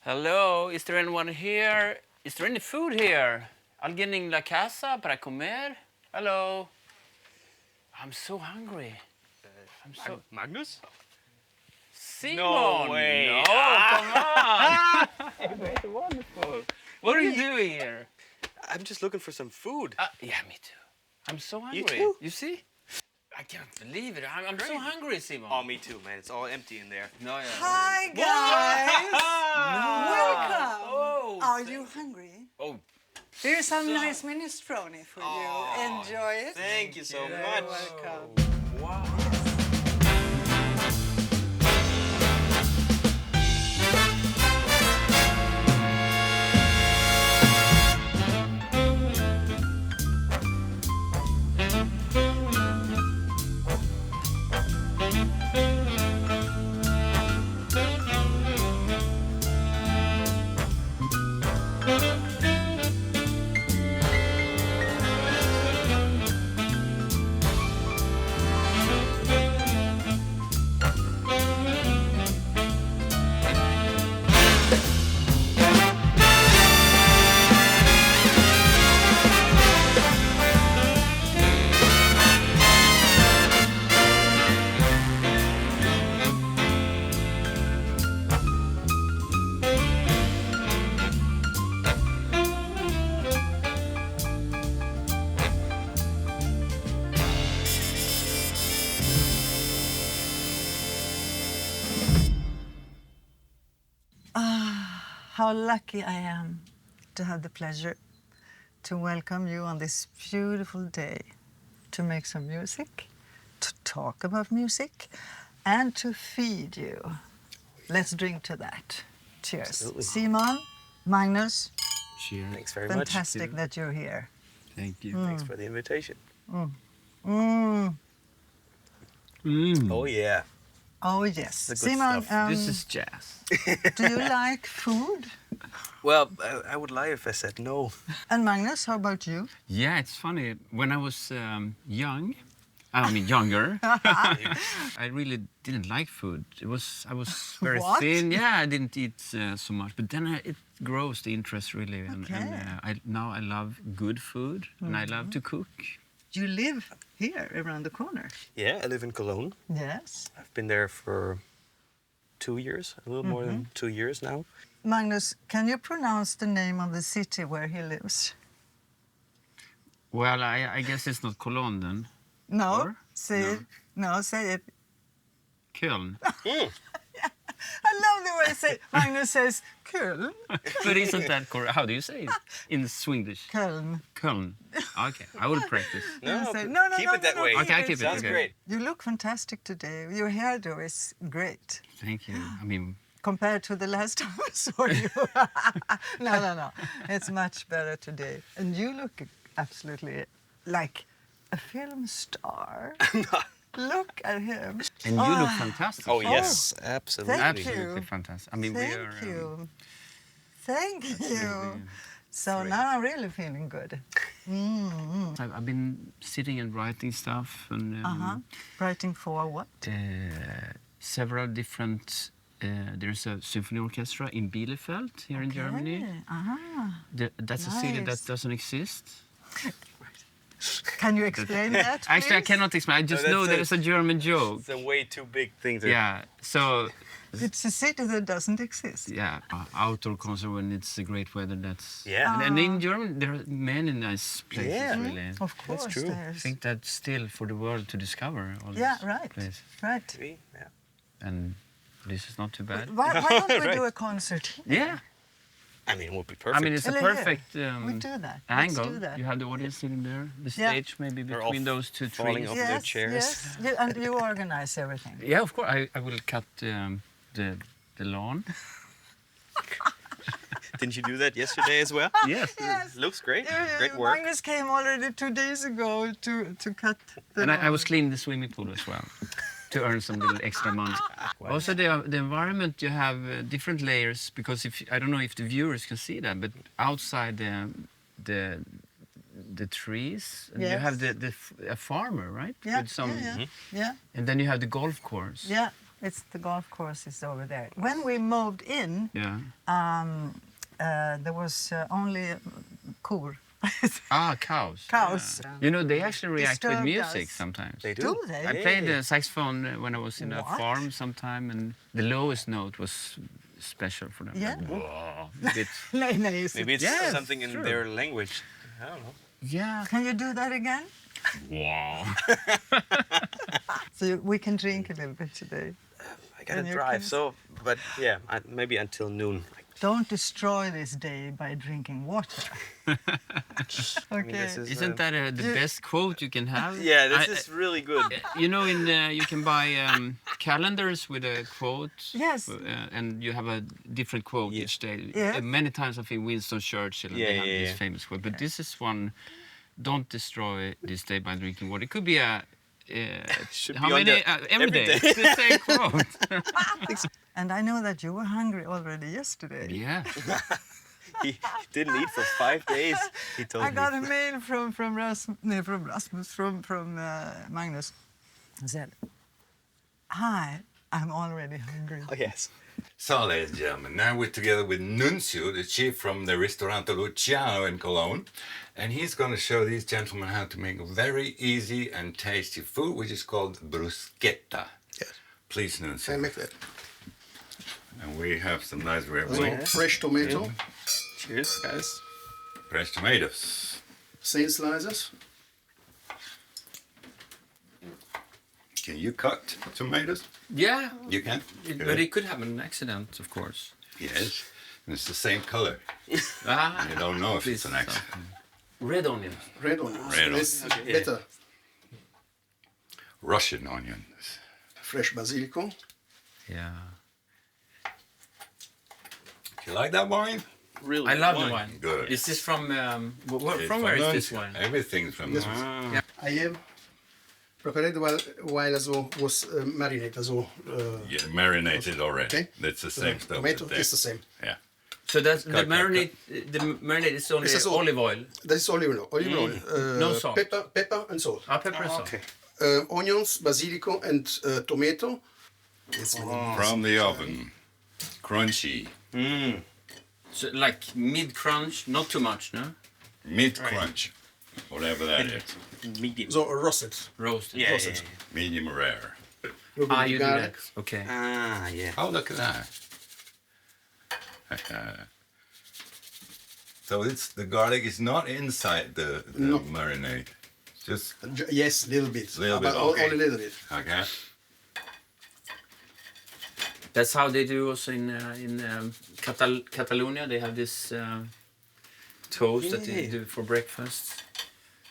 Hello, is there anyone here? Is there any food here? Alguien en la casa para comer? Hello. I'm so hungry. Magnus? Simon! No way. No, come on! It's wonderful. What are you doing here? I'm just looking for some food. Yeah, me too. I'm so hungry. You too? You see? I can't believe it. I'm so hungry, Simon. Oh, me too, man. It's all empty in there. No, yeah. Hi, guys. Welcome. Oh, Are you hungry? Oh, Here's some nice minestrone for you. Enjoy it. Thank you so You're much. welcome. wow. How lucky I am to have the pleasure to welcome you on this beautiful day, to make some music, to talk about music, and to feed you. Let's drink to that. Cheers. Absolutely. Simon, Magnus, Cheers. Thanks very fantastic that you're here. Thank you. much. Thanks for the invitation. Mm. Oh, yeah. Oh, yes. The good Simon, stuff. This is jazz. do you like food? Well, I would lie if I said no. And Magnus, how about you? Yeah, it's funny. When I was younger, I really didn't like food. I was very What? thin. Yeah, I didn't eat so much. But then it grows the interest really. And now I love good food and I love to cook. You live here around the corner. Yeah, I live in Cologne. Yes. I've been there for 2 years, a little more than 2 years now. Magnus, can you pronounce the name of the city where he lives? Well, I guess it's not Cologne then. No, Or? say No. it. No, say it. Köln. I love the way you say. Magnus says Köln. But isn't that correct? How do you say it in Swedish? Köln. Köln. Okay, I will practice. No, Say- but keep it that way. Okay, I keep it. Sounds Okay. great. You look fantastic today. Your hairdo is great Thank you. I mean, compared to the last time I saw you. No. It's much better today. And you look absolutely like a film star. Look at him. and you look fantastic. Oh, yes, absolutely. Thank Absolutely you. fantastic. I mean, Thank we are. you. Thank you. So Great. now I'm really feeling good. I've been sitting and writing stuff and Writing for what? several different. There's a symphony orchestra in Bielefeld here in Germany. That's a city that Nice. doesn't exist. Can you explain that, Actually, I please? cannot explain. I just No, know that's there's a German joke. It's a way too big thing to... Yeah. So It's a city that doesn't exist. yeah, outdoor concert when it's great weather. That's Yeah. And in Germany there are many nice places. Yeah. Really. Of course, true. I I there's. think that's still for the world to discover. All Yeah, these right. places. Right. Yeah. And this is not too bad. Why don't we Right. do a concert here? Yeah. I mean, it would be perfect. I mean, it's a Eller hur? perfect We do that. angle. Let's do that. You have the audience sitting there, the Yeah. stage maybe They're all between those two falling trees. off their chairs. Yes, and you organize everything. Yeah, of course. I will cut the lawn. Didn't you do that yesterday as well? Yes. Yes. Looks great. Great work. Magnus came already 2 days ago to cut the And I lawn. was cleaning the swimming pool as well to earn some little extra money. Also, the environment, you have different layers because I don't know if the viewers can see that, but outside the trees, and you Yes. have a farmer, right? Yeah, With some, yeah. and then you have the golf course. Yeah, It's the golf course is over there. When we moved in, Yeah. there was only kor. Cows. Cows. Yeah. You know, they actually react with Disturbed music us. sometimes. They do. Do they? I played the saxophone when I was in a What? farm sometime, and the lowest note was special for them. Yeah. Like, whoa, a bit. Nej, Maybe it's Yes, something in true. their language. I don't know. Yeah. Can you do that again? Wow. So we can drink a little bit today. I gotta And you drive, can- so, but yeah, maybe until noon. Don't destroy this day by drinking water. I Okay. mean, this is, Isn't that the You- best quote you can have? yeah, this I- is really good. You know, you can buy calendars with a quote. Yes. And you have a different quote Yeah. each day. Yeah. Many times I think Winston Churchill, and Yeah, they have yeah, this yeah. famous quote. But this is one, don't destroy this day by drinking water. It could be a... Should how be on many? the- Every day. It's the same quote. And I know that you were hungry already yesterday. Yeah. He didn't eat for 5 days. He told I me. got a mail from Magnus. He said, "Hi, I'm already hungry." Oh yes. So, ladies and gentlemen, now we're together with Nuncio, the chief from the Ristorante Luciano in Cologne. And he's going to show these gentlemen how to make very easy and tasty food, which is called bruschetta. Yes. Please, Nuncio. I make that. And we have some nice red So wine. fresh tomato, Cheers, guys. Fresh tomatoes. thin slices. Can you cut tomatoes? Yeah. You can? But it could have an accident, of course. Yes. And it's the same color. Ah. You don't know if it's an Please, accident. Red onions. Red onions. Red It's onions. better. Russian onions. Fresh basilico. Yeah. You like that wine? Really I love good the wine. Good. Is this from It's from where is this Nuncio. wine? Everything's from This Nuncio. one. I have prepared while also was marinated. Also, Yeah, marinated already. Okay. That's the same stuff. tomato that they- is the same. Yeah. So that's the Cut. marinade. The marinade is only This is all- olive oil. That is olive oil. Olive oil. No salt. Pepper and salt. Pepper and salt. Okay. Onions, basilico, and tomato. It's From the oven. Crunchy. So like mid crunch, not too much, no? Mid crunch. Whatever that is. Medium. So roasted. Roasted. Yeah, yeah, Roasted. yeah. Medium rare. Little bit You do garlic. that. Okay. Ah, yeah. Oh, look at that. So it's the garlic is not inside the No. marinade. Just Yes, little bit. Little bit, But okay. only little bit. okay. That's how they do also in Catalonia. They have this toast that they Yeah. do for breakfast.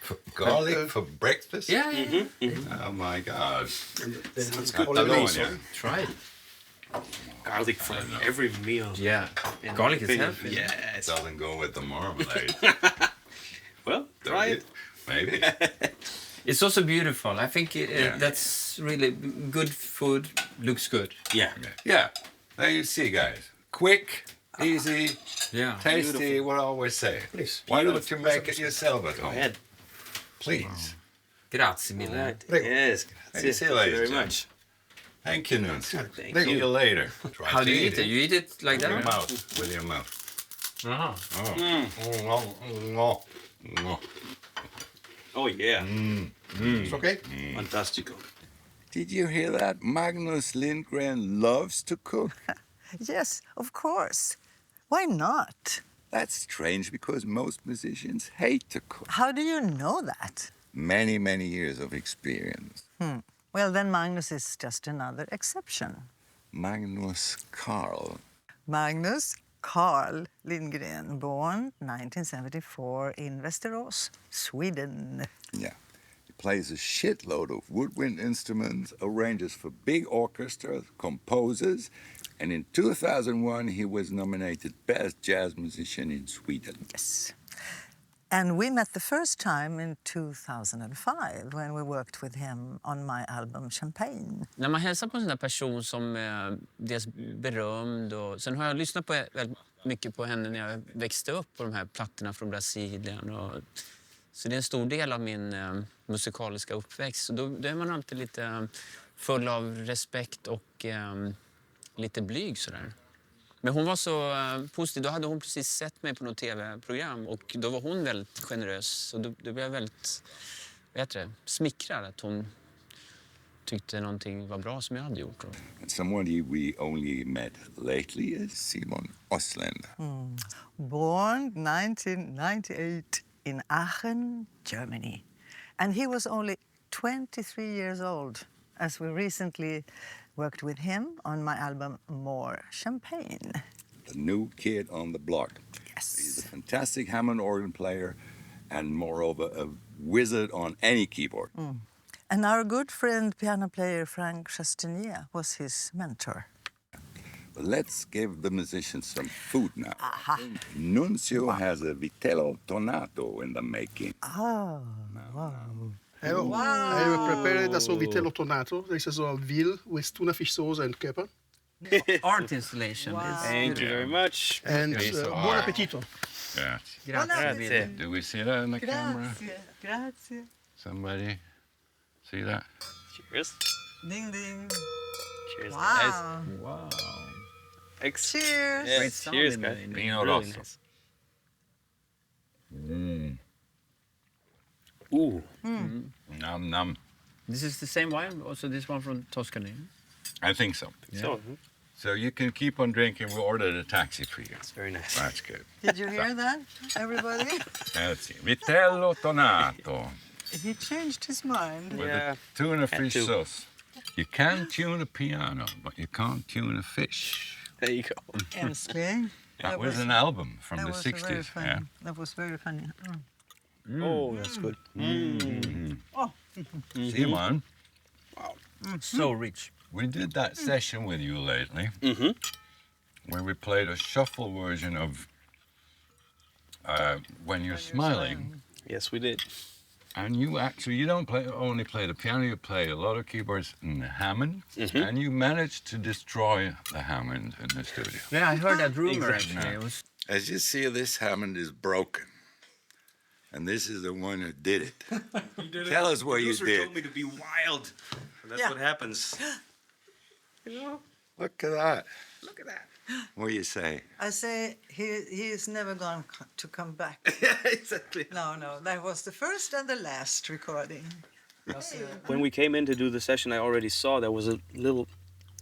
For garlic for breakfast? Yeah, yeah. Oh my God. And then Sounds it's good. olive oil. Catalonia. Try it. Garlic for every meal. Yeah. in Garlic is Finland. healthy. Yeah. It's, Doesn't go with the marmalade. well, try it. Maybe. It's also beautiful. I think Yeah. that's really good food. Looks good. Yeah. Yeah. There you see, guys. Quick, easy, Yeah. tasty, what I always say. Please. Why don't you make it yourself at Go home? ahead. Please. Grazie All mille. right. Prego. Yes. Thank you, Thank you ladies very and much. Thank you, Nuncio. Thank Prego. See you later. Try How to do you eat it? You eat it like With your that? mouth. With your mouth. Uh-huh. Oh, yeah. It's okay? Fantastico. Did you hear that? Magnus Lindgren loves to cook. Yes, of course. Why not? That's strange because most musicians hate to cook. How do you know that? Many, many years of experience. Well, then Magnus is just another exception. Magnus Carl. Magnus Carl Lindgren, born 1974 in Västerås, Sweden. Yeah. He plays a shitload of woodwind instruments, arranges for big orchestras, composes, and in 2001 he was nominated Best Jazz Musician in Sweden. Yes. And we met the first time in 2005 when we worked with him on my album Champagne. När man hälsar på en sån där person som dels berömd och sen har jag lyssnat på väldigt mycket på henne när jag växte upp på de här plattorna från Brasilien och så det är en stor del av min musikaliska uppväxt. Så då är man alltid lite full av respekt och lite blyg sådär. Men hon var så positiv. Då hade hon precis sett mig på något tv-program och då var hon väldigt generös. Så då blev jag väldigt smickrad att hon tyckte någonting var bra som jag hade gjort. Somebody we only met lately is Simon Oslender. Born 1998 in Aachen, Germany. And he was only 23 years old as we recently worked with him on my album More Champagne. The new kid on the block. Yes. He's a fantastic Hammond organ player and moreover a wizard on any keyboard. And our good friend, piano player Frank Chastenier, was his mentor. But let's give the musicians some food now. Nunzio has a vitello tonato in the making. Oh, wow. I have prepared also vitello tonato. This is a veal with tuna fish sauce and pepper. Art installation. Wow. Thank you very much. And so buon hard. appetito. Yeah. Grazie. Do we see that in the camera? Grazie, grazie. Somebody see that? Cheers. Ding, ding. Cheers, Wow. guys. Wow. Thanks. Cheers. Yeah, Great sound cheers, in guys. the- Vino Really rosso. nice. Ooh. Nom nom. This is the same wine, also this one from Tuscany. I think so. So, So you can keep on drinking. We'll order a taxi for you. it's very nice. That's good. Did you hear that, everybody? Let's see. Vitello tonato He changed his mind. with Yeah. a tuna Had fish to. sauce. You can tune a piano, but you can't tune a fish. There you go. Älskling. That was an album from That the was very 60s. funny. Yeah. That was very funny. Oh, that's good. Simon, So rich. we did that session with you lately where we played a shuffle version of When You're Smiling. Yes, we did. And you don't only play the piano, you play a lot of keyboards in the Hammond, and you managed to destroy the Hammond in the studio. Yeah, I heard that rumor Exactly. actually. It was As you see, this Hammond is broken. And this is the one who did it. Tell us what you did. me to be wild. That's Yeah. what happens. Look at that. Look at that. What do you say? I say he is never going to come back. Exactly. No, that was the first and the last recording. When we came in to do the session, I already saw there was a little,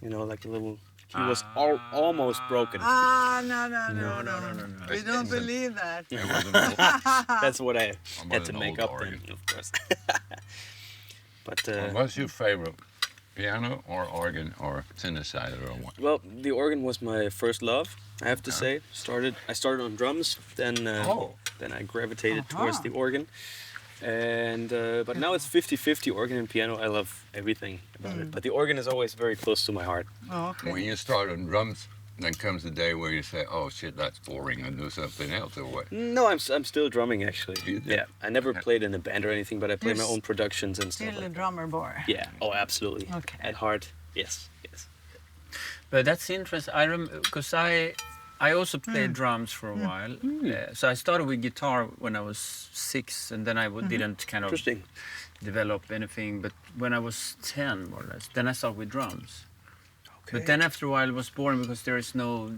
like a little. He was almost broken. No. We don't believe that. It was an old, That's what I About had to an make old up then, organ. of course. But what's your favorite? Piano or organ or synthesizer or what? well, the organ was my first love, I have to say. I started on drums, then I gravitated towards the organ. And but now it's 50-50 organ and piano. I love everything about it. But the organ is always very close to my heart. Oh, okay. When you start on drums, then comes the day where you say, "Oh shit, that's boring," and do something else, or what? No, I'm still drumming actually. You do? Yeah, I never played in a band or anything, but I play my Yes. own productions and stuff Still a like that. drummer boy. Yeah. Oh, absolutely. Okay. At heart, yes. But that's interesting. Because I also played drums for a while. So I started with guitar when I was 6, and then I didn't kind of Interesting. develop anything. But when I was 10, more or less, then I started with drums. Okay. But then after a while it was boring because there is no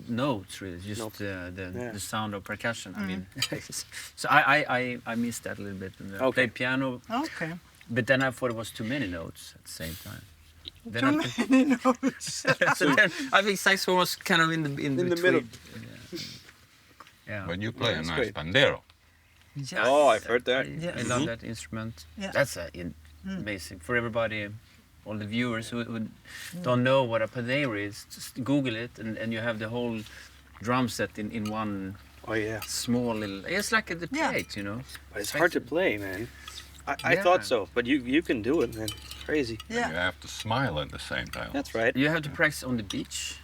notes really, just Nope. the sound of percussion. I mean, so I missed that a little bit. And I Okay. played piano, Okay. but then I thought it was too many notes at the same time. Then Too many notes. so then I think saxophone was kind of in the the middle. Yeah. When you play a that's nice great. pandero. Yes. Oh, I've heard that. Yes. I love that instrument. Yeah. That's amazing for everybody, all the viewers who don't know what a pandero is. Just Google it, and you have the whole drum set in one Oh yeah. small little. It's like the Yeah. plate, you know. But it's hard to play, man. I Yeah. thought so, but you can do it, man. Crazy. Yeah. You have to smile at the same time. That's right. You have to practice on the beach.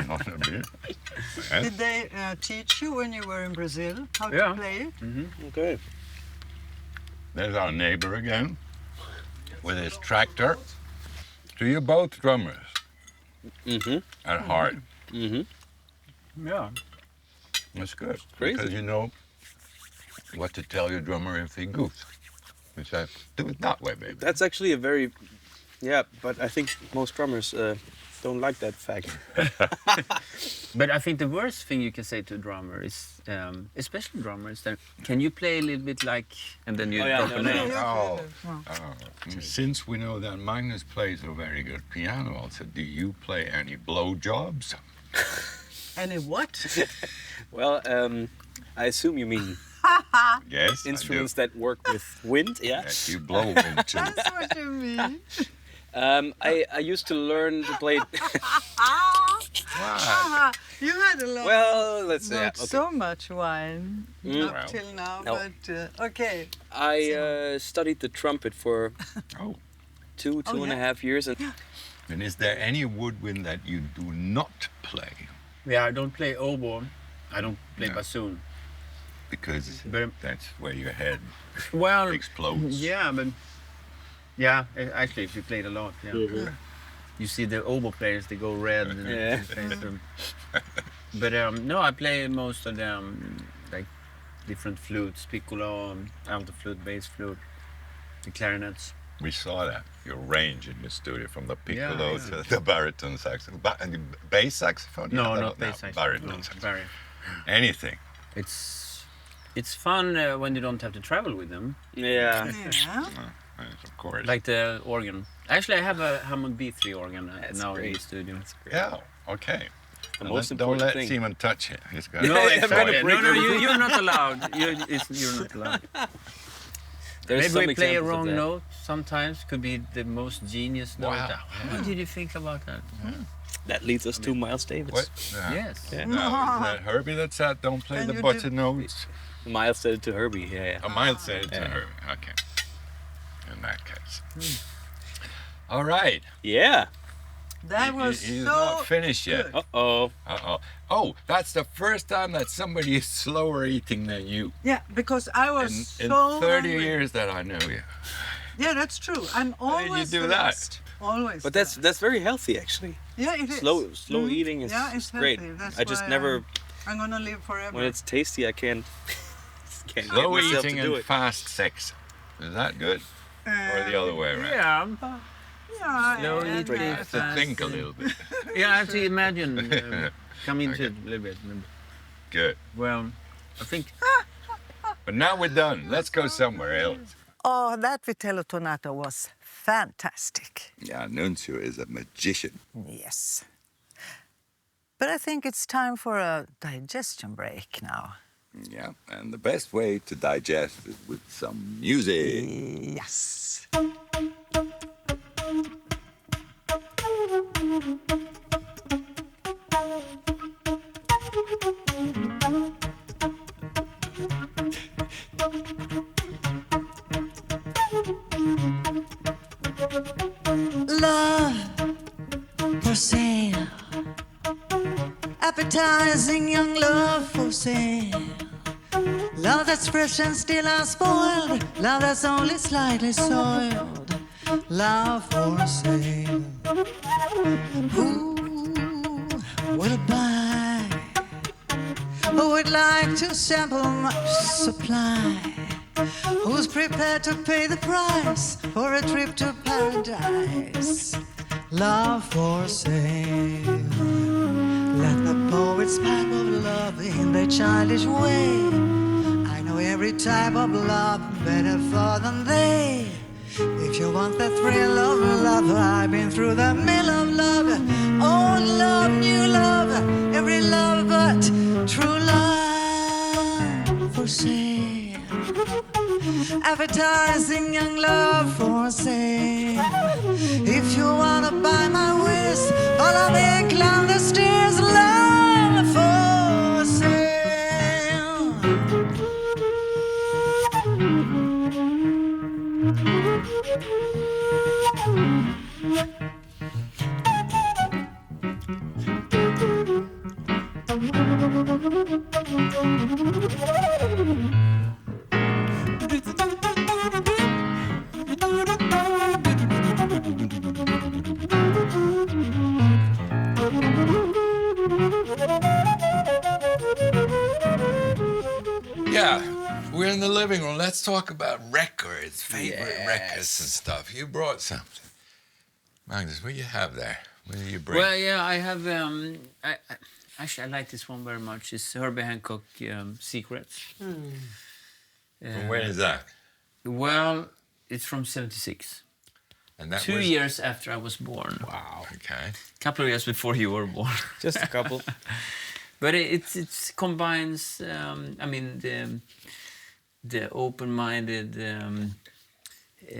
Not a bit. Did they teach you when you were in Brazil how Yeah. to play it? Okay. There's our neighbor again with his tractor. So you're both drummers at heart. Yeah. That's good. Crazy. Because you know what to tell your drummer if he goofs. You say, do it that way, baby. That's actually a very Yeah, but I think most drummers don't like that fact. But I think the worst thing you can say to a drummer is, especially drummers, that can you play a little bit like, and then you drop a name. Since we know that Magnus plays a very good piano also, do you play any blowjobs? Any what? Well, I assume you mean Yes, instruments that work with wind, yeah? that you blow into. That's what you mean. I used to learn to play... What? You had a lot. Well, let's say... Not so much wine up Well, till now, no. but okay. I studied the trumpet for Oh, two and a half years. And and is there any woodwind that you do not play? Yeah, I don't play oboe. I don't play No. bassoon. Because But, that's where your head well, explodes. yeah, but yeah, actually, if you played a lot, yeah. You see the oboe players, they go red. And Yeah. But no, I play most of them, like different flutes, piccolo, alto flute, bass flute, the clarinets. We saw that, your range in the studio from the piccolo Yeah. to the baritone saxophone. And the bass saxophone? No, Yeah, not bass saxophone. Baritone No, saxophone. very. Anything. It's fun when you don't have to travel with them, yeah. Yeah. Yes, of course. like the organ. Actually, I have a Hammond B3 organ That's now in great. the studio. Yeah, okay. The And most don't important let thing. Simon touch it. He's got No, I'm exactly. gonna break No, everything. you're not allowed. You're not allowed. There's Maybe some we play a examples of wrong that. note sometimes. Could be the most genius note. Wow. How did you think about that? That leads us to Miles Davis. What? Yeah. Yes. Yeah. No, isn't that Herbie that said don't play Can the you button notes? Miles said it to Herbie, yeah. Miles said it to Yeah. Herbie. Okay. In that case. All right. Yeah. That was He's so not finished yet. good. Uh-oh. Uh-oh. Oh, that's the first time that somebody is slower eating than you. Yeah, because I was In so 30 hungry. years that I know you. Yeah, that's true. I'm How did you always do the that? last. Always. But the that's last. very healthy, actually. Yeah, it is. Slow eating is Yeah, it's great. healthy. That's I just why never, I'm gonna live forever. when it's tasty, I can't get Slow myself eating to do and it. fast sex. Is that good? Or the other way around? Yeah. Yeah, Slow yeah, eating. yeah. I have to think a little bit. Yeah, I have to imagine. Come into Okay. it a little bit. Good. Well, I think. But now we're done. Let's go somewhere else. Oh, that vitello tonato was fantastic. Yeah, Nuncio is a magician. Yes. But I think it's time for a digestion break now. Yeah, and the best way to digest is with some music. Yes. Love for sale. Appetizing young love for sale. Love that's fresh and still unspoiled. Love that's only slightly soiled. Love for sale. Who will buy? Who would like to sample my supply? Who's prepared to pay the price for a trip to paradise? Love for sale. Let the poets pipe of love in their childish way. I know every type of love better far than they. If you want the thrill of love, I've been through the mill of love. Old love, new love, every love but true love for sale. Advertising young love for sale. If you wanna buy my wares, follow me and climb the stairs. Love for sale. Yeah, we're in the living room. Let's talk about records, favorite records and stuff. You brought something. Magnus, what do you have there? What do you bring? Well, yeah, I have. Actually, I like this one very much. It's Herbie Hancock Secrets. From when is that? Well, it's from '76. And that 2 was... years after I was born. Wow. Okay. A couple of years before you were born. Just a couple. But it combines. I mean, the open-minded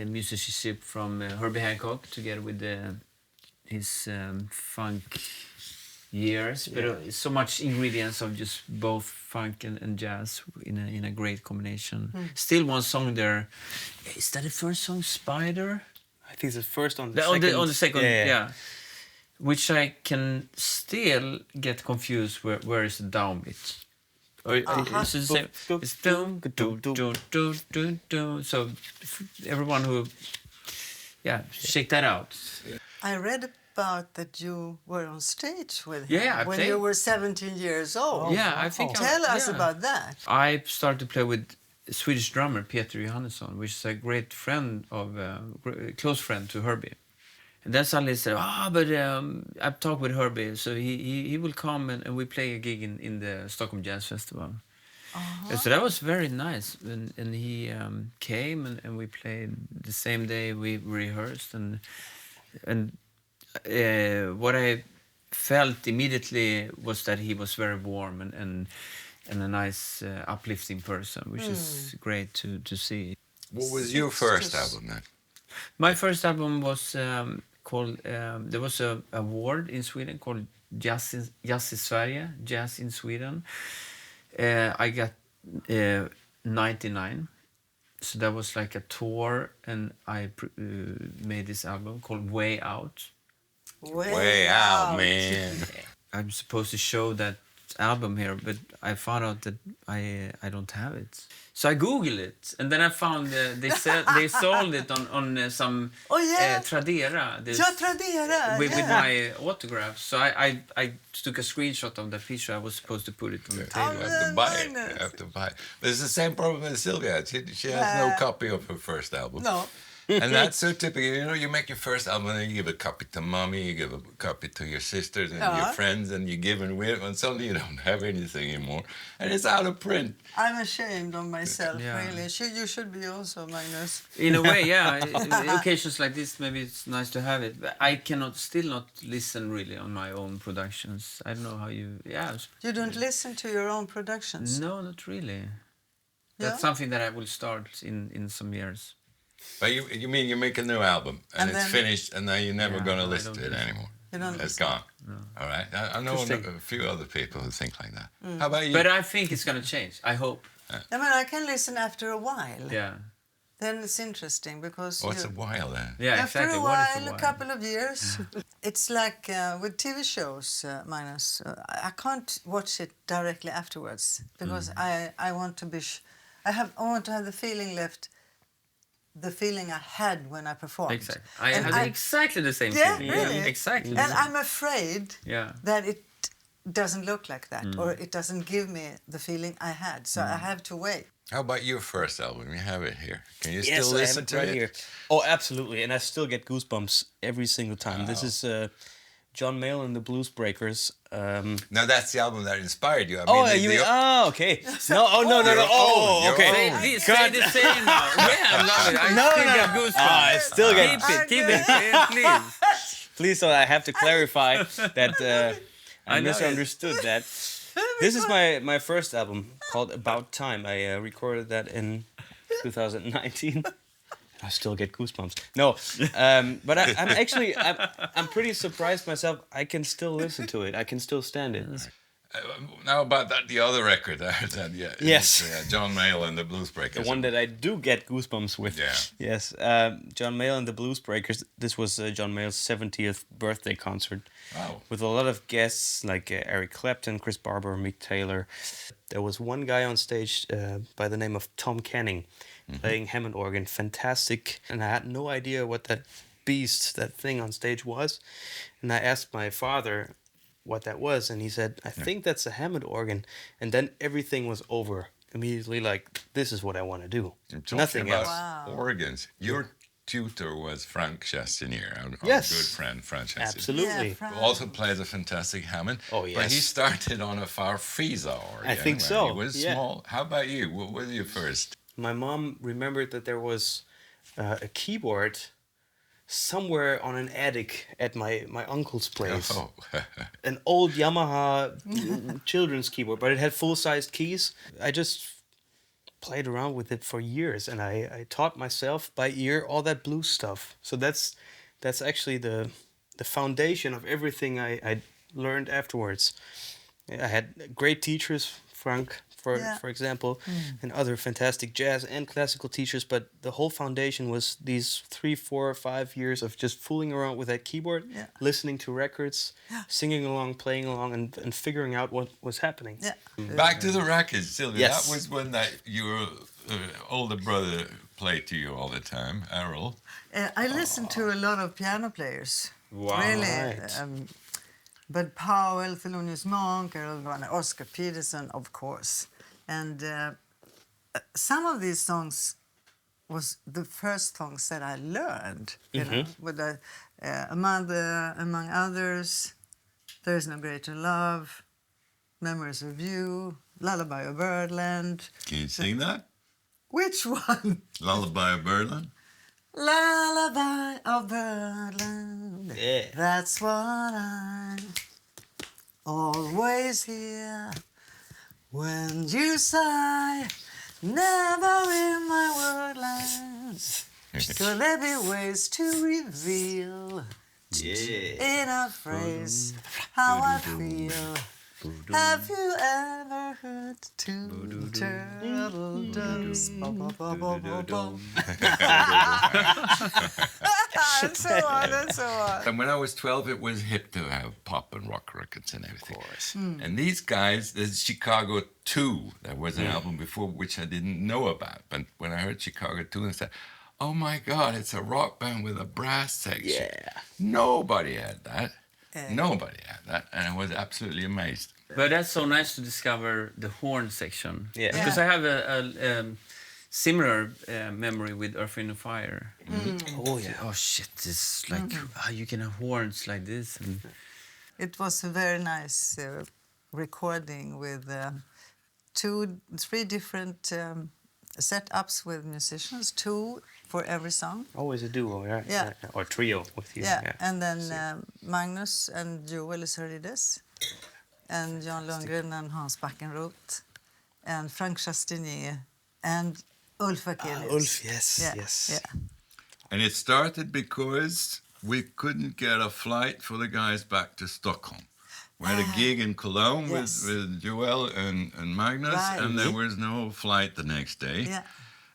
musicianship from Herbie Hancock together with his funk years, but so much ingredients of just both funk and jazz in a great combination. Still one song there. Is that the first song, Spider? I think it's the first on the On second. the second, Yeah. yeah. Which I can still get confused where is the downbeat. Or it's the same. It's dum, do, do, do, do, do. So everyone who, check that out. I read about that you were on stage with him Yeah, I when played. you were 17 years old. Yeah, I think. Tell us about that. I started to play with a Swedish drummer Peter Johannesson, which is a great friend of, close friend to Herbie. And then suddenly he said, but I've talked with Herbie, so he will come and we play a gig in the Stockholm Jazz Festival. And so that was very nice. And he came and we played the same day we rehearsed. And what I felt immediately was that he was very warm and a nice uplifting person, which is great to see. What was your first album then? My first album was called, there was a award in Sweden called Jazz i Sverige, Jazz in Sweden. I got 99. So that was like a tour, and I made this album called Way Out. Way out, man. I'm supposed to show that album here, but I found out that I don't have it. So I Googled it, and then I found they sold it on some Tradera. Tradera. With my autograph. So I took a screenshot of that picture. I was supposed to put it on the table. You have to buy it. You have to buy it. But it's the same problem with Sylvia. She has no copy of her first album. No. And that's so typical. You know, you make your first album and you give a copy to mommy, you give a copy to your sisters and your friends, and you give and with, and suddenly you don't have anything anymore. And it's out of print. I'm ashamed of myself, really. You should be also, Magnus. In a way, yeah. Occasions like this, maybe it's nice to have it. But I still not listen really on my own productions. I don't know how you... Yeah. You don't listen to your own productions? No, not really. Yeah? That's something that I will start in some years. But you mean you make a new album and it's then, finished and now you're never going to listen to it listen. anymore? You don't It's listen. gone. No. All right. I know a few other people who think like that. How about you? But I think it's going to change. I hope. I mean, I can listen after a while. Yeah. Then it's interesting because... What's a while then? Yeah, After exactly. a What is while, a couple of years. It's like with TV shows, Magnus. I can't watch it directly afterwards because I want to be... I want to have the feeling left, the feeling I had when I performed. Exactly. I had exactly the same Yeah, feeling. really? Yeah, exactly. And I'm afraid Yeah. that it doesn't look like that or it doesn't give me the feeling I had. So I have to wait. How about your first album? You have it here. Can you Yes, still I have listen it to right it? here. Oh, absolutely. And I still get goosebumps every single time. This is John Mayall and the Blues Breakers. No, that's the album that inspired you. I Oh, mean, you mean? Oh, okay. No, no. Your Oh, own, okay. your own. Say the same now. Yeah, I love it. I still get goosebumps. I still get. Keep it, please. Please, so I have to clarify that I know it. misunderstood that. This is my first album called About Time. I recorded that in 2019. I still get goosebumps. No, but I'm pretty surprised myself. I can still listen to it. I can still stand it. Now about the other record that Yes. John Mayall and the Blues Breakers. The one that I do get goosebumps with. Yeah. Yes. John Mayall and the Blues Breakers. This was John Mayall's 70th birthday concert. Wow. With a lot of guests like Eric Clapton, Chris Barber, Mick Taylor. There was one guy on stage by the name of Tom Canning playing Hammond organ. Fantastic. And I had no idea what that beast, that thing on stage was. And I asked my father what that was, and he said, I think that's a Hammond organ. And then everything was over immediately, like, this is what I want to do. I'm talking Nothing about else. Wow. organs. You're tutor was Frank Chastinier, our Yes. good friend Frank Chastinier. Absolutely. Yeah, Frank. Who also plays a fantastic Hammond. Oh, But he yes. started on a Farfisa organ. I think when so, He was yeah. small. How about you? What was you first? My mom remembered that there was a keyboard somewhere on an attic at my uncle's place. Oh. An old Yamaha children's keyboard, but it had full-sized keys. I just played around with it for years, and I taught myself by ear all that blues stuff. So that's actually the foundation of everything I learned afterwards. I had great teachers, Frank, for example, and other fantastic jazz and classical teachers, but the whole foundation was these 3, 4, 5 years of just fooling around with that keyboard, listening to records, singing along, playing along, and figuring out what was happening. Yeah. Back to the records, Sylvia. Yes. That was when your older brother played to you all the time, Errol. I listened to a lot of piano players. Wow. Really. Right. Bud Powell, Thelonious Monk, Errol Garner, Oscar Peterson, of course. And some of these songs was the first songs that I learned. You know, with among others, There Is No Greater Love, Memories of You, Lullaby of Birdland. Can you sing that? Which one? Lullaby of Birdland? Lullaby of Birdland. Yeah. That's what I always hear when you sigh. Never in my wordlands could there be ways to reveal Yeah. in a phrase how I feel. Have you ever heard two turtle doves? Ba, ba, ba, ba, ba, ba. And so on and so on. And when I was 12, it was hip to have pop and rock records and everything. Of course. And these guys, there's Chicago 2. There was an album before which I didn't know about. But when I heard Chicago 2, I said, oh my God, it's a rock band with a brass section. Yeah. Nobody had that. Nobody had that. And I was absolutely amazed. But that's so nice to discover the horn section. Yeah. Because I have a similar memory with Earth, Wind & Fire. Oh, yeah. Oh shit, it's like how you can have horns like this. And It was a very nice recording with 3 different setups with musicians, 2 for every song. Always a duo, right? Yeah. Or trio with you. Yeah, and then Magnus and Joel Lysarides, and Jan Lundgren and Hans Backenroth, and Frank Chastinier, and Ulf Akelius. Ulf, yes, Yeah, yes. yeah. And it started because we couldn't get a flight for the guys back to Stockholm. We had a gig in Cologne Yes. with Joel and Magnus, Right. and there was no flight the next day. Yeah.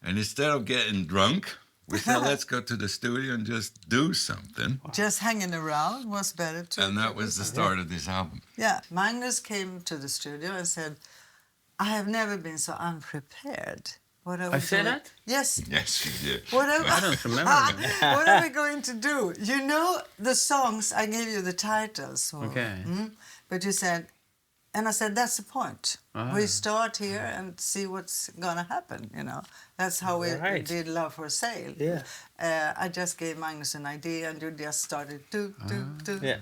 And instead of getting drunk, we said, let's go to the studio and just do something. Just hanging around was better too. And that was the start of this album. Yeah, Magnus came to the studio and said, I have never been so unprepared. What are we I said doing? that? Yes. Yes, you did. What are, I don't remember. what are we going to do? You know the songs, I gave you the titles. For, Okay. But you said, and I said, that's the point. Ah. We start here and see what's going to happen, you know. That's how we Right. did Love for Sale. Yeah. I just gave Magnus an idea and you just started Yeah.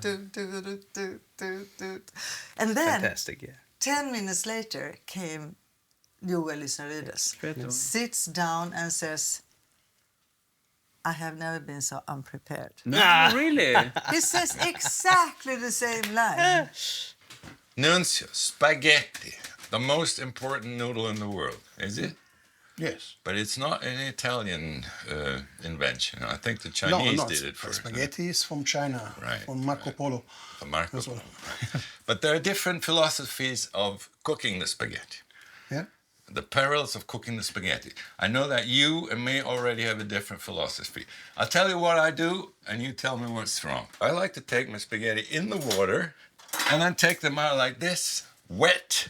And then Fantastic, yeah. 10 minutes later came Joel Lysarides, Fett. sits down and says, I have never been so unprepared. No, really? He says exactly the same line. Nunzio, spaghetti, the most important noodle in the world, is it? Yes. But it's not an Italian invention. I think the No, Chinese not. did it first. Spaghetti is from China, Right, from Marco Polo. For Marco That's Polo. all. But there are different philosophies of cooking the spaghetti. Yeah. The perils of cooking the spaghetti. I know that you and me already have a different philosophy. I'll tell you what I do, and you tell me what's wrong. I like to take my spaghetti in the water, and then take them out like this, wet,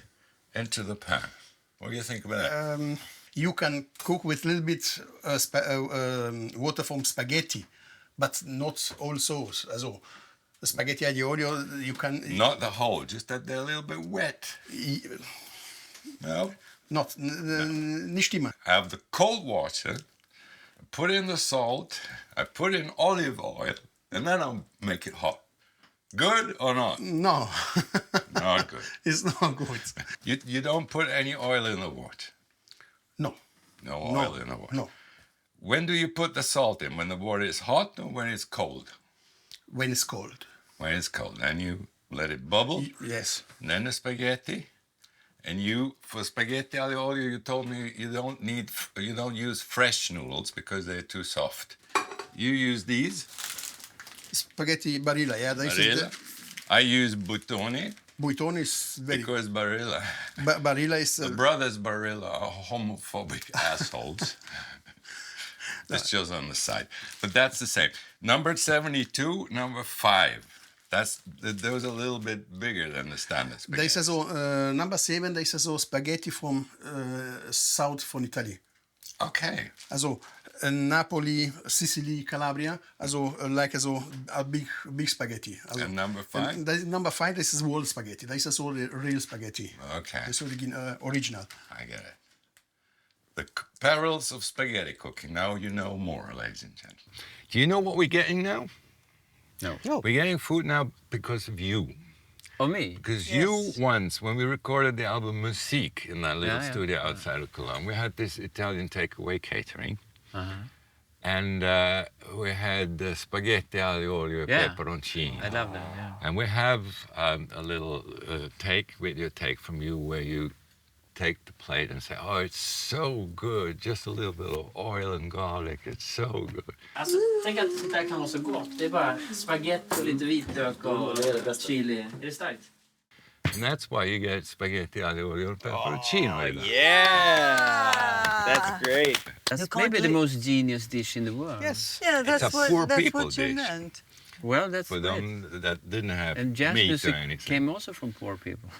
into the pan. What do you think about that? You can cook with a little bit water from spaghetti, but not all sauce. Also, the spaghetti aglio olio, you can... Not the whole, just that they're a little bit wet. No? Not, nicht immer. Have the cold water, put in the salt, I put in olive oil, and then I'll make it hot. Good or not? No, Not good. it's not good. You don't put any oil in the water. No, No oil in the water. no. When do you put the salt in? When the water is hot or when it's cold? When it's cold. When it's cold. Then you let it bubble. Yes. Then the spaghetti. And you, for spaghetti aglio olio, you told me you don't use fresh noodles because they're too soft. You use these. Spaghetti Barilla, yeah. This Barilla. I use Buitoni Buitoni is very... because Barilla. Barilla is... The brothers Barilla are homophobic assholes. That's just on the side. But that's the same. Number 72, number 5. Those are a little bit bigger than the standard spaghetti. This is number 7, this is spaghetti from south from Italy. Okay. Also Napoli, Sicily, Calabria. Also like a big spaghetti. Also, And number 5? And number 5, this is whole spaghetti. This is all the real spaghetti. Okay. This is original. I get it. The perils of spaghetti cooking. Now you know more, ladies and gentlemen. Do you know what we're getting now? No. We're getting food now because of you. Oh, me? Because you once, when we recorded the album VEAC in that little Yeah, yeah. studio outside of Cologne, we had this Italian takeaway catering. Uh-huh. And we had spaghetti aglio olio e Yeah. peperoncini. I love that, yeah. And we have a little video take from you where you take the plate and say, oh, it's so good. Just a little bit of oil and garlic. It's so good. Alltså, tänk att det där kan vara så gott. Det är bara spaghetti och lite vitlök och chili. Är det starkt? And that's why you get spaghetti aglio olio e peperoncino. Yeah, that's great. That's You can't maybe the li- most genius dish in the world. Yes. Yeah, It's that's a poor what people you dish. meant. Well, that's For great. them that didn't have And jazz meat music or anything. came also from poor people.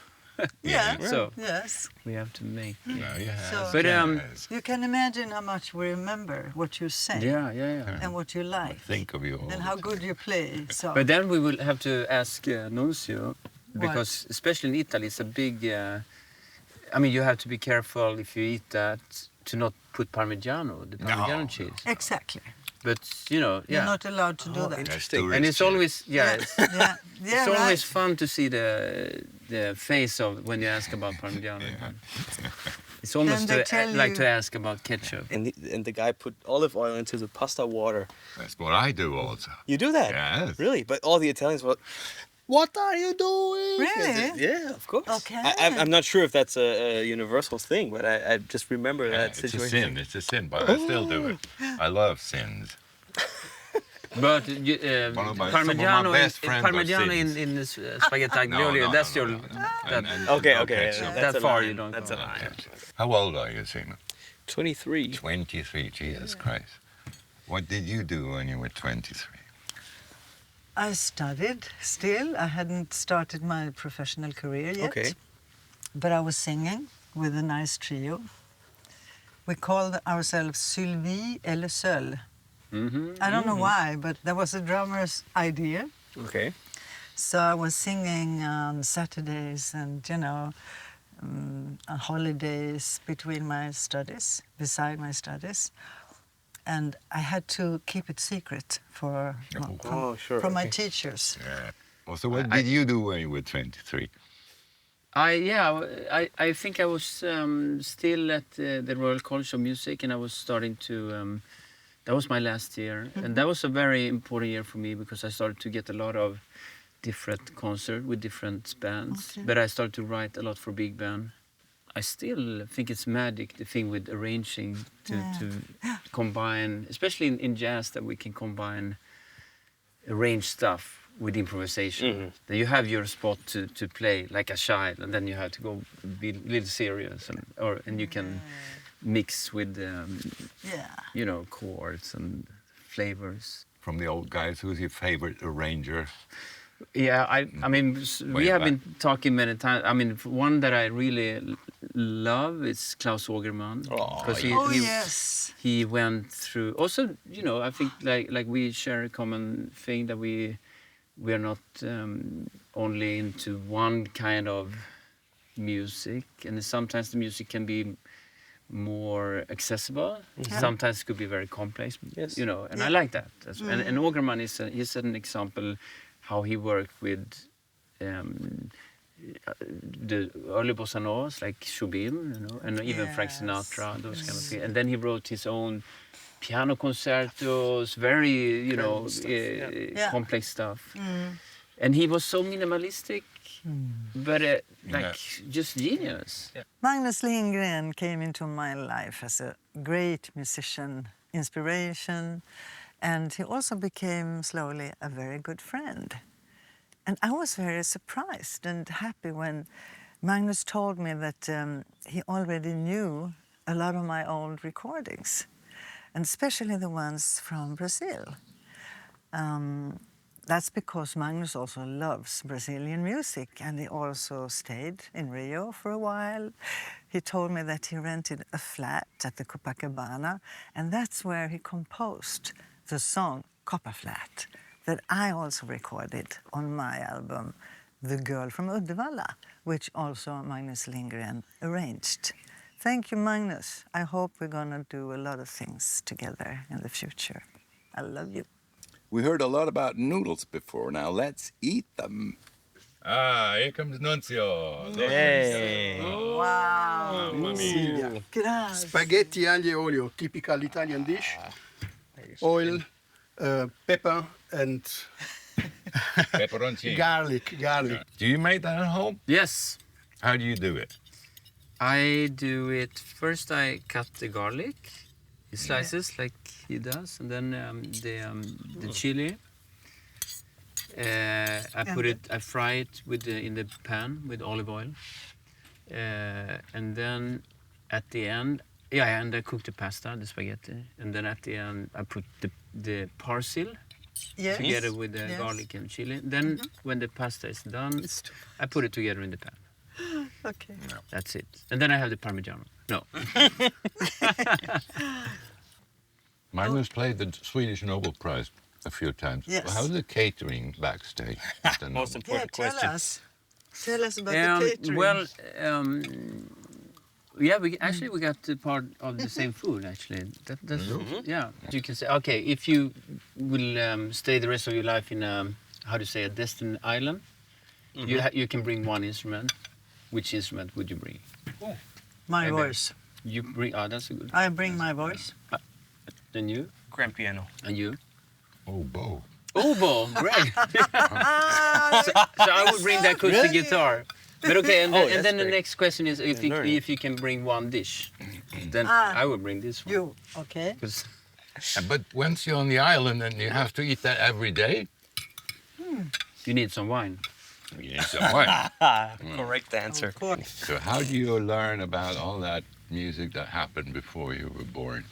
Yeah. So Yes. we have to make. No, you have So- But, jazz. You can imagine how much we remember what you say Yeah. and what you like Think of you all. and how good you play. So But then we will have to ask Nunzio, because especially in Italy, it's a big. I mean, you have to be careful if you eat that to not put Parmigiano, the Parmigiano cheese. exactly. But you know, You're yeah. not allowed to do that. That's And And tourist it's shit. always Yeah, it's yeah, always right. fun to see the face of when you ask about Parmigiano. It's almost Then they tell like you- to ask about ketchup. And the guy put olive oil into the pasta water. That's what I do also. You do that? Yes. Really? But all the Italians were, what are you doing? Really? Yeah, of course. Okay. I'm not sure if that's a universal thing, but I just remember that It's a situation. sin. It's a sin, but I still do it. I love sins. But One of my- Parmigiano, some of my best friends are Parmigiano sins. in the spaghetti aglio olio, that's your. And Okay, no okay. ketchup. That a far line. you don't That's go. a line. How old are you, Simon? 23. 23. Jesus Christ. What did you do when you were 23? I studied still. I hadn't started my professional career yet. Okay. But I was singing with a nice trio. We called ourselves Sylvie eller Seul. I don't know why, but that was a drummer's idea. Okay. So I was singing on Saturdays and, on holidays between my studies, beside my studies. And I had to keep it secret from my okay. teachers. Yeah. Well, so what did you do when you were 23? I think I was still at the Royal College of Music, and I was starting to. That was my last year, and that was a very important year for me because I started to get a lot of different concerts with different bands. Okay. But I started to write a lot for big band. I still think it's magic, the thing with arranging to combine, especially in jazz, that we can combine arranged stuff with improvisation. That you have your spot to play like a child, and then you have to go be a little serious, and you can mix with chords and flavors. From the old guys, who's your favorite arranger? Yeah, I mean, we have been talking many times. I mean, one that I really love is Klaus Ågerman. Because Yes. he went through. Also, I think like we share a common thing that we are not only into one kind of music, and sometimes the music can be more accessible. Sometimes it could be very complex, Yes. you know, and I like that. And Ågerman is an example how he worked with the early bossa novas like Chubin, you know, and even Frank Sinatra, those kind of things. And then he wrote his own piano concertos, very, you know, complex stuff. And he was so minimalistic, but just genius. Magnus Lindgren came into my life as a great musician, inspiration, and he also became slowly a very good friend. And I was very surprised and happy when Magnus told me that he already knew a lot of my old recordings, and especially the ones from Brazil. That's because Magnus also loves Brazilian music, and he also stayed in Rio for a while. He told me that he rented a flat at the Copacabana, and that's where he composed the song Coppa Flat that I also recorded on my album The Girl from Uddevalla, which also Magnus Lindgren arranged. Thank you, Magnus. I hope we're gonna do a lot of things together in the future. I love you. We heard a lot about noodles before. Now let's eat them. Ah, here comes Nunzio. Hey. Wow. Mamma mia. Grazie. Spaghetti aglio e olio, typical Italian dish. Oil, pepper, and Pepperoncini. garlic. Do you make that at home? Yes, How do you do it? I do it. First I cut the garlic in slices like he does, and then the chili. I fry it in the pan with olive oil, and then at the end, and I cook the pasta, the spaghetti, and then at the end I put the parsley together with the garlic and chili. Then when the pasta is done, I put it together in the pan. Okay. That's it. And then I have the Parmigiano. No. Magnus played the Swedish Nobel Prize a few times. Yes. How's the catering backstage? at the Most Nobel? important question. Tell us about the catering. Well, we got the part of the same food actually. That's yeah. You can say okay if you will stay the rest of your life in a destined island. You can bring one instrument. Which instrument would you bring? My voice. You bring. That's a good. I bring my voice. Then you Grand piano. and you. Oboe. Oboe, great. so I would bring the acoustic guitar. But okay, and then the next question is if you can bring one dish, then I would bring this one. You, okay? 'Cause But once you're on the island and you have to eat that every day, you need some wine. you need some wine. Correct answer. Of course. So how do you learn about all that music that happened before you were born?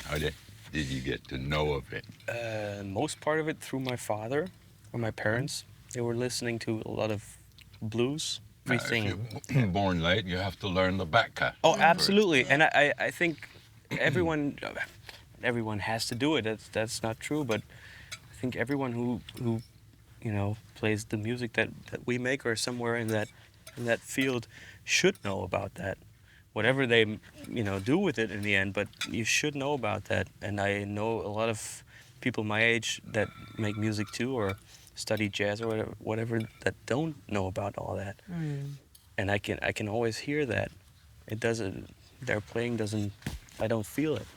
How did you get to know of it? Most part of it through my father or my parents. They were listening to a lot of blues. Everything. If you're born late, you have to learn the back cut. Oh, absolutely. And I think everyone has to do it. That's not true, but I think everyone who plays the music that we make or somewhere in that field should know about that. Whatever they do with it in the end, but you should know about that. And I know a lot of people my age that make music too or study jazz or whatever that don't know about all that. And I can always hear that. It doesn't. Their playing doesn't. I don't feel it.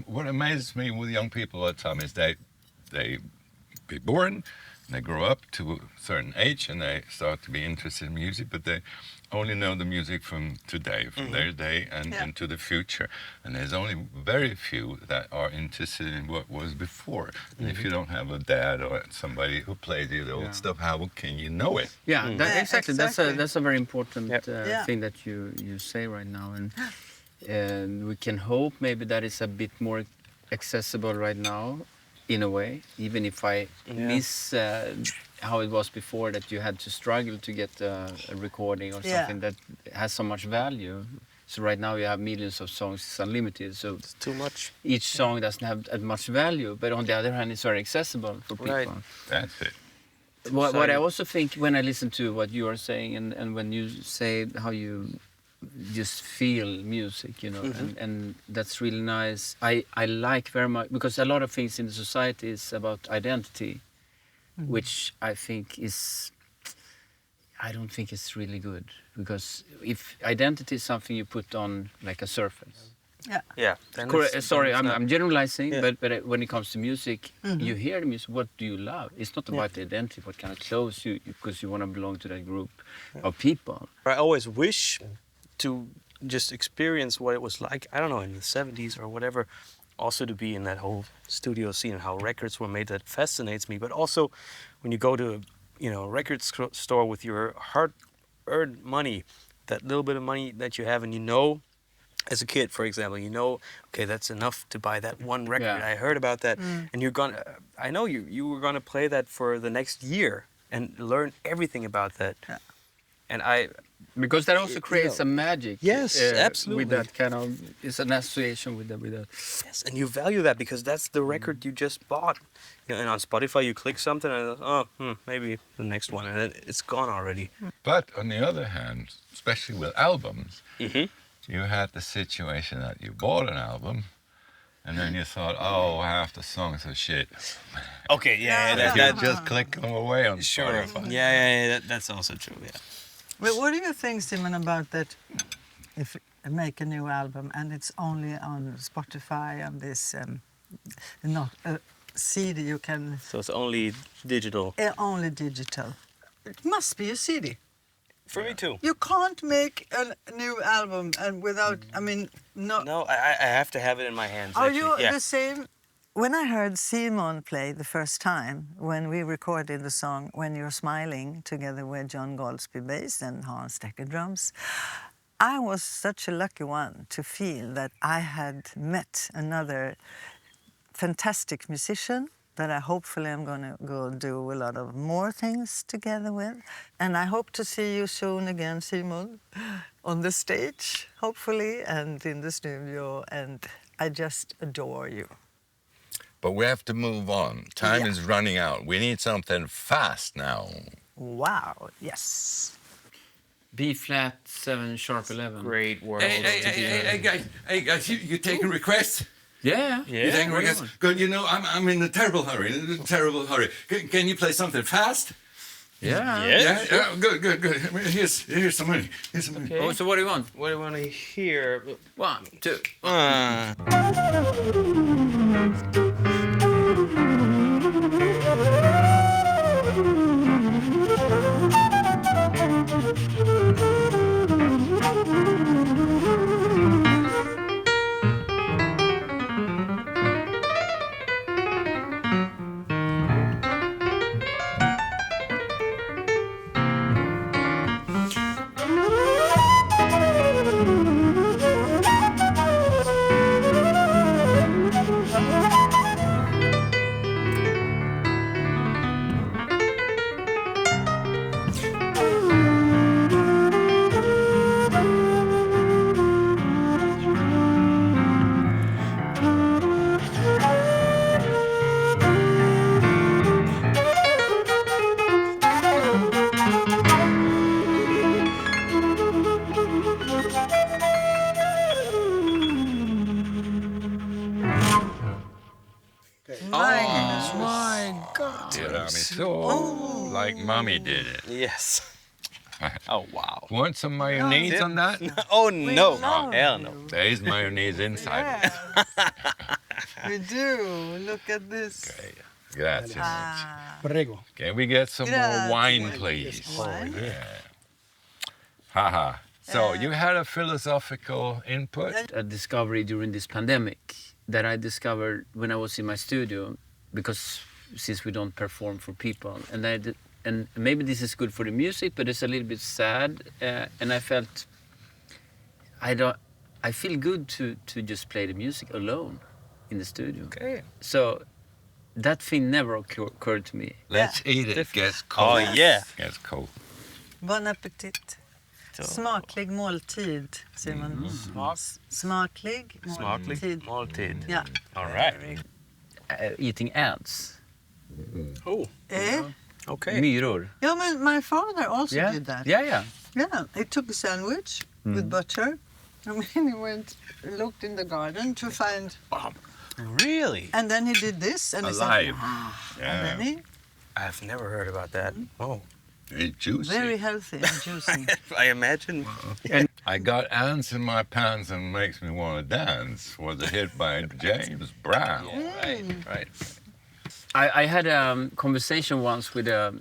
What amazes me with young people all the time is they be born, and they grow up to a certain age, and they start to be interested in music, but they only know the music from today, from their day, and into the future. And there's only very few that are interested in what was before. And if you don't have a dad or somebody who played the old stuff, how can you know it? Yeah, exactly. That's a very important Yeah. thing that you say right now, and we can hope maybe that is a bit more accessible right now, in a way. Even if I miss how it was before, that you had to struggle to get a recording or something that has so much value. So right now you have millions of songs, it's unlimited. So It's too much. each song doesn't have as much value, but on the other hand, it's very accessible for people. Right. That's it. What I also think when I listen to what you are saying and when you say how you just feel music, you know, and that's really nice. I like very much, because a lot of things in the society is about identity, which I don't think it's really good, because if identity is something you put on like a surface. Yeah. Sorry, I'm generalizing, Yeah. but when it comes to music, you hear the music. What do you love? It's not about the identity, what kind of clothes you, because you want to belong to that group of people. I always wish to just experience what it was like, I don't know, in the 70s or whatever, also to be in that whole studio scene and how records were made. That fascinates me. But also when you go to a record store with your hard-earned money, that little bit of money that you have, and as a kid, for example, okay, that's enough to buy that one record. Yeah. I heard about that, and I know you were gonna play that for the next year and learn everything about that. Yeah. And Because that also creates a magic. Yes, absolutely. With that kind of, it's an association with that. yes, and you value that because that's the record you just bought. And on Spotify, you click something and maybe the next one, and then it's gone already. But on the other hand, especially with albums, you had the situation that you bought an album, and then you thought, oh, half the songs are shit. Okay, You just click them away on Spotify. Yeah, that's also true. Yeah. But what do you think, Simon, about that? If you make a new album and it's only on Spotify and this, not a CD, you can So it's only digital. only digital. It must be a CD. For me too. You can't make a new album and without. I mean, no. No, I have to have it in my hands. Are actually. you Yeah. the same? When I heard Simon play the first time, when we recorded the song "When You're Smiling" together with John Goldsby bass and Hans Decker drums, I was such a lucky one to feel that I had met another fantastic musician that I hopefully am going to go do a lot of more things together with. And I hope to see you soon again, Simon, on the stage, hopefully, and in the studio. And I just adore you. But we have to move on. Time Yeah. is running out. We need something fast now. Wow, yes. B flat 7 sharp 11. Great world. Hey guys, you taking requests? Yeah. You taking requests? Good. I'm in a terrible hurry. Can you play something fast? Yeah. Yeah. Good. Here's some money. Okay. Oh, so what do you want? What do you want to hear? 1, 2. Tiramisu, like mommy did it. Yes. Oh, wow. Want some mayonnaise on that? Oh, no. love Hell no. There is mayonnaise inside. Yes. We do. Look at this. Okay. Grazie. Prego. Can we get some more wine, please? Wine? Yeah. Haha. So you had a philosophical input? A discovery during this pandemic that I discovered when I was in my studio, because since we don't perform for people, and maybe this is good for the music, but it's a little bit sad, and I felt I feel good to just play the music alone in the studio. Okay. So that thing never occurred to me. Let's eat it. Gets cold. Oh, yeah. Gets cold. Bon appetit. Smaklig måltid, Simon. Smaklig måltid. Maltid. Yeah. All right. Eating ants. Oh, Eh? okay. Myror. Yeah, my father also Yeah. did that. Yeah. Yeah, he took a sandwich with butcher. I mean, he looked in the garden to find, Really? and then he did this, and he Alive. said, Yeah. and then he, I've never heard about that. Oh, Very juicy. very healthy and juicy. I imagine. I got ants in my pants and makes me want to dance was a hit by James Brown. Right. I had a conversation once with a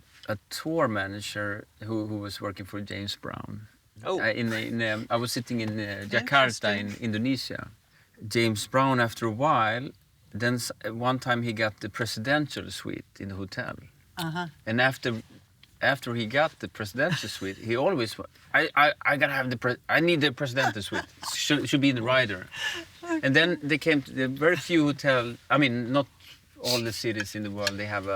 tour manager who was working for James Brown. Oh. I was sitting in Jakarta in Indonesia. James Brown, after a while, then one time he got the presidential suite in the hotel. Uh-huh. And after he got the presidential suite, he always I gotta have I need the presidential suite. Should be the rider. And then they came to the very few hotel. I mean, not all the cities in the world they have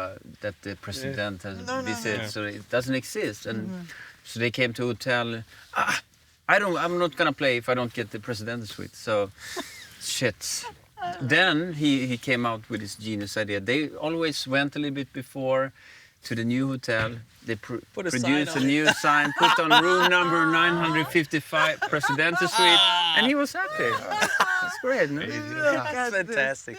that the president has visited, so it doesn't exist. And so they came to a hotel. I'm not gonna play if I don't get the presidential suite. So, shit. Then he came out with his genius idea. They always went a little bit before to the new hotel. They produced a new sign, put on room number 955, presidential suite, and he was happy. That's great, no? That's fantastic.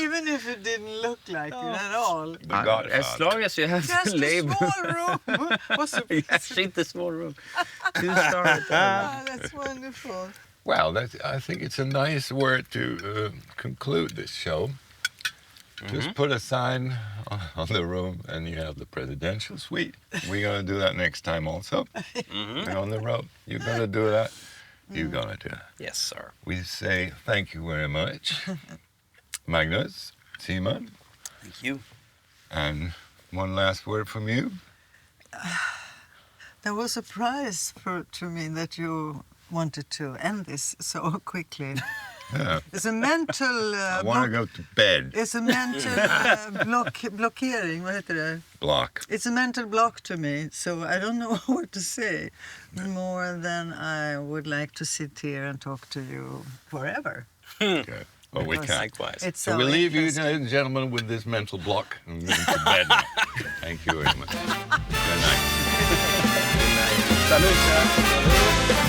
Even if it didn't look like it at all. The Godfather. As long as you have Just the a label. small room. What's the Yeah, shit, the small room. 2-star hotel. That's wonderful. Well, I think it's a nice word to conclude this show. Just put a sign on the room and you have the presidential suite. We're going to do that next time also. And on the road, you're going to do that. You're going to do that. Yes, sir. We say thank you very much. Magnus, Simon, Thank you. and one last word from you. There was a prize to me that you wanted to end this so quickly. Yeah. It's a mental... I want to go to bed. It's a mental blockering, vad heter det? Block. It's a mental block to me, so I don't know what to say more than I would like to sit here and talk to you forever. Okay. Well, we can. Likewise. It's So we'll leave you, interesting. ladies and gentlemen, with this mental block and go to bed now. Thank you very much. Good night. Salut, sir.